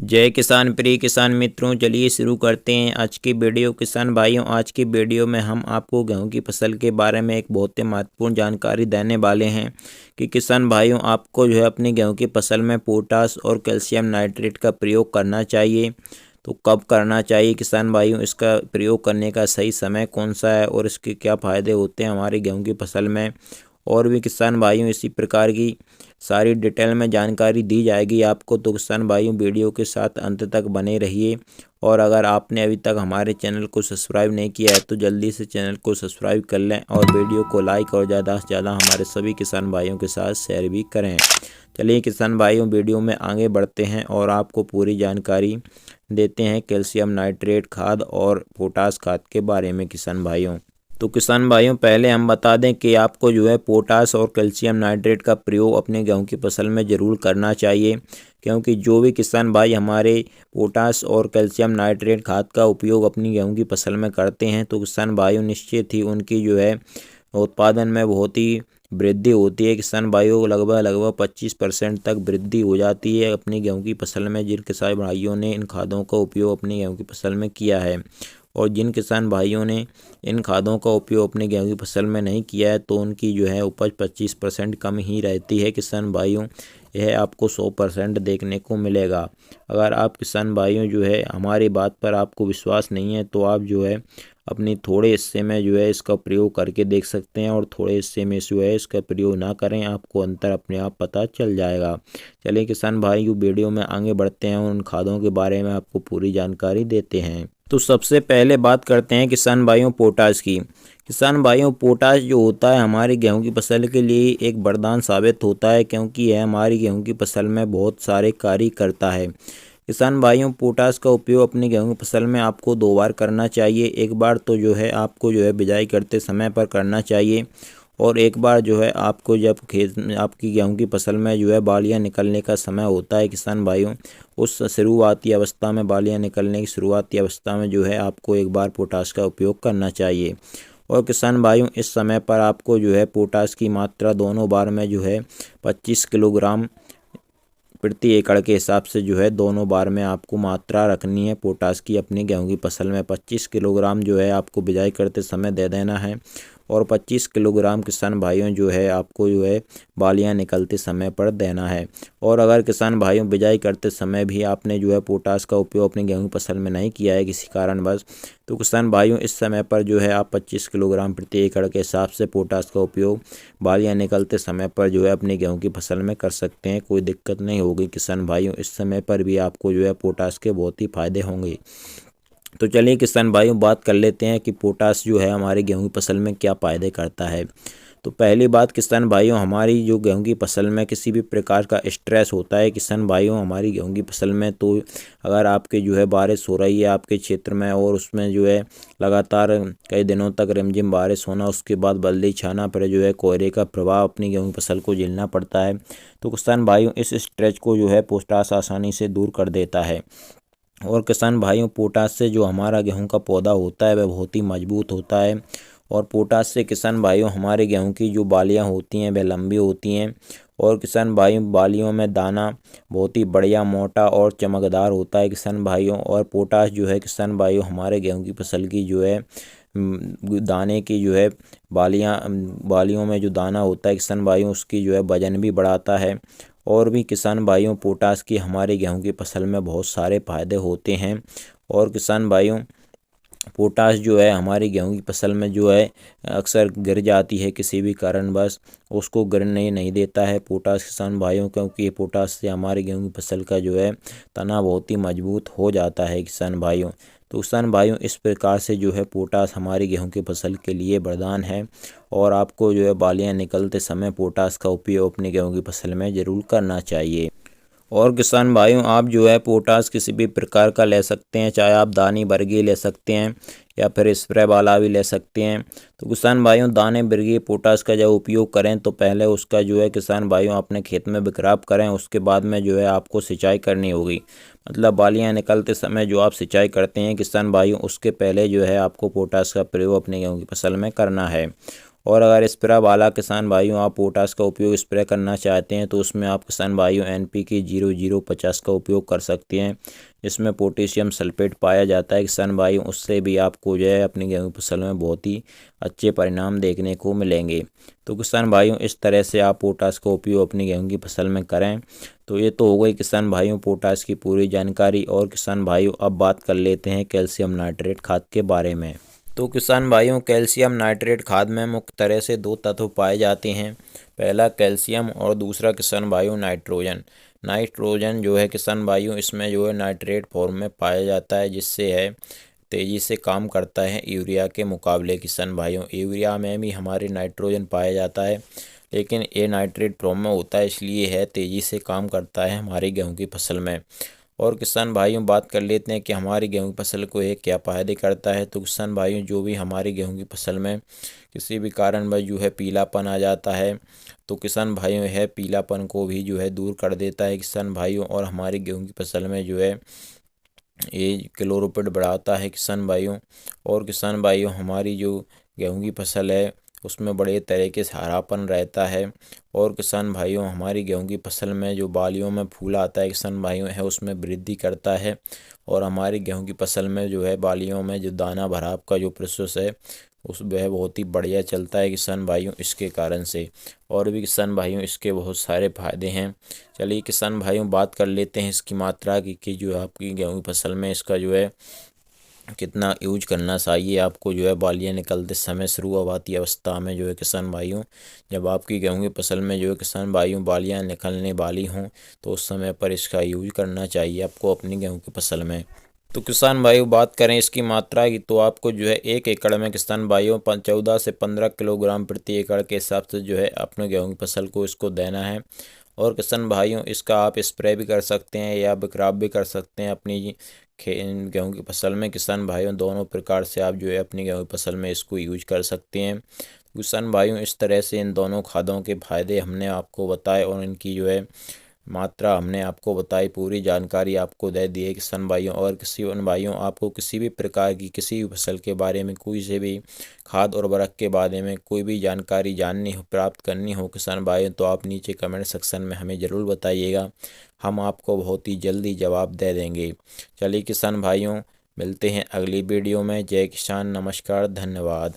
जय किसान प्रिय किसान मित्रों, चलिए शुरू करते हैं आज की वीडियो। किसान भाइयों, आज की वीडियो में हम आपको गेहूं की फसल के बारे में एक बहुत ही महत्वपूर्ण जानकारी देने वाले हैं कि किसान भाइयों, आपको जो है अपनी गेहूं की फसल में पोटास और कैल्शियम नाइट्रेट का प्रयोग करना चाहिए। तो कब करना चाहिए किसान भाइयों, इसका प्रयोग करने का सही समय कौन सा है और इसके क्या फ़ायदे होते हैं हमारी गेहूँ की फसल में, और भी किसान भाइयों इसी प्रकार की सारी डिटेल में जानकारी दी जाएगी आपको। तो किसान भाइयों, वीडियो के साथ अंत तक बने रहिए। और अगर आपने अभी तक हमारे चैनल को सब्सक्राइब नहीं किया है तो जल्दी से चैनल को सब्सक्राइब कर लें और वीडियो को लाइक और ज़्यादा से ज़्यादा हमारे सभी किसान भाइयों के साथ शेयर भी करें। चलिए किसान भाइयों, वीडियो में आगे बढ़ते हैं और आपको पूरी जानकारी देते हैं कैल्शियम नाइट्रेट खाद और पोटास खाद के बारे में किसान भाइयों। तो किसान भाइयों, पहले हम बता दें कि आपको जो है पोटास और कैल्शियम नाइट्रेट का प्रयोग अपने गेहूं की फसल में ज़रूर करना चाहिए, क्योंकि जो भी किसान भाई हमारे पोटास और कैल्शियम नाइट्रेट खाद का उपयोग अपनी गेहूं की फसल में करते हैं तो किसान भाइयों निश्चित ही उनकी जो है उत्पादन में बहुत ही वृद्धि होती है। किसान भाइयों, लगभग 25% तक वृद्धि हो जाती है अपनी गेहूं की फसल में, जिन किसान भाइयों ने इन खादों का उपयोग अपनी गेहूं की फसल में किया है। और जिन किसान भाइयों ने इन खादों का उपयोग अपने गेहूं की फसल में नहीं किया है तो उनकी जो है उपज 25% कम ही रहती है किसान भाइयों। यह आपको 100% देखने को मिलेगा। अगर आप किसान भाइयों जो है हमारी बात पर आपको विश्वास नहीं है तो आप जो है अपनी थोड़े हिस्से में जो है इसका प्रयोग करके देख सकते हैं और थोड़े हिस्से में जो है इसका प्रयोग ना करें, आपको अंतर अपने आप पता चल जाएगा। चलिए किसान भाइयों, वीडियो में आगे बढ़ते हैं और उन खादों के बारे में आपको पूरी जानकारी देते हैं। तो सबसे पहले बात करते हैं किसान भाइयों पोटाश की। किसान भाइयों, पोटाश जो होता है हमारी गेहूं की फसल के लिए एक वरदान साबित होता है, क्योंकि यह हमारी गेहूं की फसल में बहुत सारे कार्य करता है। किसान भाइयों, पोटाश का उपयोग अपनी गेहूं की फसल में आपको 2 बार करना चाहिए। एक बार तो जो है आपको जो है बिजाई करते समय पर करना चाहिए, और एक बार जो है आपको जब खेत में आपकी गेहूं की फसल में जो है बालियां निकलने का समय होता है किसान भाइयों, उस शुरुआती अवस्था में बालियां निकलने की शुरुआती अवस्था में जो है आपको एक बार पोटाश का उपयोग करना चाहिए। और किसान भाइयों, इस समय पर आपको जो है पोटाश की मात्रा दोनों बार में जो है 25 किलोग्राम प्रति एकड़ के हिसाब से जो है दोनों बार में आपको मात्रा रखनी है पोटाश की। अपनी गेहूं की फसल में 25 किलोग्राम जो है आपको बिजाई करते समय दे देना है, और 25 किलोग्राम किसान भाइयों जो है आपको जो है बालियां निकलते समय पर देना है। और अगर किसान भाइयों बिजाई करते समय भी आपने जो है पोटाश का उपयोग अपनी गेहूं की फसल में नहीं किया है किसी कारणवश, तो किसान भाइयों इस समय पर जो है आप 25 किलोग्राम प्रति एकड़ के हिसाब से पोटाश का उपयोग बालियां निकलते समय पर जो है अपनी गेहूं की फसल में कर सकते हैं। कोई दिक्कत नहीं होगी किसान भाइयों, इस समय पर भी आपको जो है पोटाश के बहुत ही फायदे होंगे। तो चलिए किसान भाइयों, बात कर लेते हैं कि पोटाश जो है हमारी गेहूं की फसल में क्या फ़ायदे करता है। तो पहली बात किसान भाइयों, हमारी जो गेहूं की फसल में किसी भी प्रकार का स्ट्रेस होता है किसान भाइयों हमारी गेहूं की फसल में, तो अगर आपके जो है बारिश हो रही है आपके क्षेत्र में और उसमें जो है लगातार कई दिनों तक रिमझिम बारिश होना, उसके बाद बदली छाना, फिर जो है कोहरे का प्रभाव अपनी गेहूं की फसल को झेलना पड़ता है, तो किसान भाइयों इस स्ट्रेस को जो है पोटाश आसानी से दूर कर देता है। और किसान भाइयों, पोटाश से जो हमारा गेहूं का पौधा होता है वह बहुत ही मजबूत होता है, और पोटाश से किसान भाइयों हमारे गेहूं की जो बालियां होती हैं वह लंबी होती हैं, और किसान भाइयों बालियों में दाना बहुत ही बढ़िया मोटा और चमकदार होता है किसान भाइयों। और पोटाश जो है किसान भाइयों हमारे गेहूं की फसल की जो है दाने की जो है बालियों में जो दाना होता है किसान भाइयों उसकी जो है वजन भी बढ़ाता है। और भी किसान भाइयों पोटाश की हमारे गेहूं की फसल में बहुत सारे फायदे होते हैं। और किसान भाइयों, पोटाश जो है हमारी गेहूं की फसल में जो है अक्सर गिर जाती है किसी भी कारणवश, उसको गिरने नहीं देता है पोटाश किसान भाइयों, क्योंकि पोटाश से हमारी गेहूं की फसल का जो है तना बहुत ही मजबूत हो जाता है किसान भाइयों। तो किसान भाइयों इस प्रकार से जो है पोटाश हमारी गेहूं की फसल के लिए वरदान है, और आपको जो है बालियां निकलते समय पोटाश का उपयोग अपनी गेहूं की फसल में ज़रूर करना चाहिए। और किसान भाइयों, आप जो है पोटाश किसी भी प्रकार का ले सकते हैं, चाहे आप दानी वर्गीय ले सकते हैं या फिर स्प्रे वाला भी ले सकते हैं। तो किसान भाइयों, दाने वर्गीय पोटाश का जब उपयोग करें तो पहले उसका जो है किसान भाइयों अपने खेत में बिखराव करें, उसके बाद में जो है आपको सिंचाई करनी होगी। मतलब बालियां निकलते समय जो आप सिंचाई करते हैं किसान भाइयों, उसके पहले जो है आपको पोटाश का प्रयोग अपने गेहूं की फसल में करना है। और अगर स्प्रे वाला किसान भाइयों आप पोटास का उपयोग स्प्रे करना चाहते हैं तो उसमें आप किसान भाइयों NPK 0050 का उपयोग कर सकते हैं। इसमें पोटेशियम सल्फेट पाया जाता है किसान भाइयों, उससे भी आपको जो है अपनी गेहूँ की फसल में बहुत ही अच्छे परिणाम देखने को मिलेंगे। तो किसान भाइयों इस तरह से आप पोटास का उपयोग अपनी गेहूँ की फसल में करें। तो ये तो हो गई किसान भाइयों पोटास की पूरी जानकारी। और किसान भाइयों अब बात कर लेते हैं कैल्शियम नाइट्रेट खाद के बारे में। तो किसान भाइयों कैल्शियम नाइट्रेट खाद में मुख्य तरह से दो तत्व पाए जाते हैं। पहला कैल्शियम और दूसरा किसान भाइयों नाइट्रोजन। नाइट्रोजन जो है किसान भाइयों इसमें जो है नाइट्रेट फॉर्म में पाया जाता है, जिससे है तेज़ी से काम करता है यूरिया के मुकाबले। किसान भाइयों यूरिया में भी हमारे नाइट्रोजन पाया जाता है, लेकिन ये नाइट्रेट फॉर्म में होता है, इसलिए है तेज़ी से काम करता है हमारी गेहूँ की फसल में। और किसान भाइयों बात कर लेते हैं कि हमारी गेहूँ की फसल को ये क्या फायदे करता है। तो किसान भाइयों जो भी हमारी गेहूँ की फसल में किसी भी कारणवश जो है पीलापन आ जाता है, तो किसान भाइयों है पीलापन को भी जो है दूर कर देता है किसान भाइयों। और हमारी गेहूँ की फसल में जो है ये क्लोरोपिड बढ़ाता है किसान भाइयों। और किसान भाइयों हमारी जो गेहूँ की फसल है उसमें बड़े तरीके से हरापन रहता है। और किसान भाइयों हमारी गेहूँ की फसल में जो बालियों में फूल आता है किसान भाइयों है उसमें वृद्धि करता है। और हमारी गेहूँ की फसल में जो है बालियों में जो दाना भराव का जो प्रोसेस है उस वह बहुत ही बढ़िया चलता है किसान भाइयों इसके कारण से। और भी किसान भाइयों इसके बहुत सारे फायदे हैं। चलिए किसान भाइयों बात कर लेते हैं इसकी मात्रा की कि जो आपकी गेहूँ की फसल में इसका जो है कितना यूज करना चाहिए आपको जो है बालियाँ निकलते समय शुरुआती अवस्था में जो है किसान भाइयों, जब आपकी गेहूँ की फसल में जो है किसान भाइयों बालियाँ निकलने वाली हों तो उस समय पर इसका यूज करना चाहिए आपको अपनी गेहूँ की फसल में। तो किसान भाइयों बात करें इसकी मात्रा की तो आपको जो है 1 एकड़ में किसान भाइयों 14 से 15 किलोग्राम प्रति एकड़ के हिसाब से जो है अपने गेहूँ की फसल को इसको देना है। और किसान भाइयों इसका आप स्प्रे भी कर सकते हैं या बिक्राप भी कर सकते हैं अपनी गेहूँ की फसल में। किसान भाइयों दोनों प्रकार से आप जो है अपनी गेहूँ की फसल में इसको यूज कर सकते हैं। किसान भाइयों इस तरह से इन दोनों खादों के फायदे हमने आपको बताए और इनकी जो है मात्रा हमने आपको बताई, पूरी जानकारी आपको दे दी है किसान भाइयों। और किसी उन भाइयों आपको किसी भी प्रकार की किसी भी फसल के बारे में कोई से भी खाद और उर्वरक के बारे में कोई भी जानकारी जाननी हो प्राप्त करनी हो किसान भाइयों तो आप नीचे कमेंट सेक्शन में हमें ज़रूर बताइएगा, हम आपको बहुत ही जल्दी जवाब दे देंगे। चलिए किसान भाइयों मिलते हैं अगली वीडियो में। जय किसान, नमस्कार, धन्यवाद।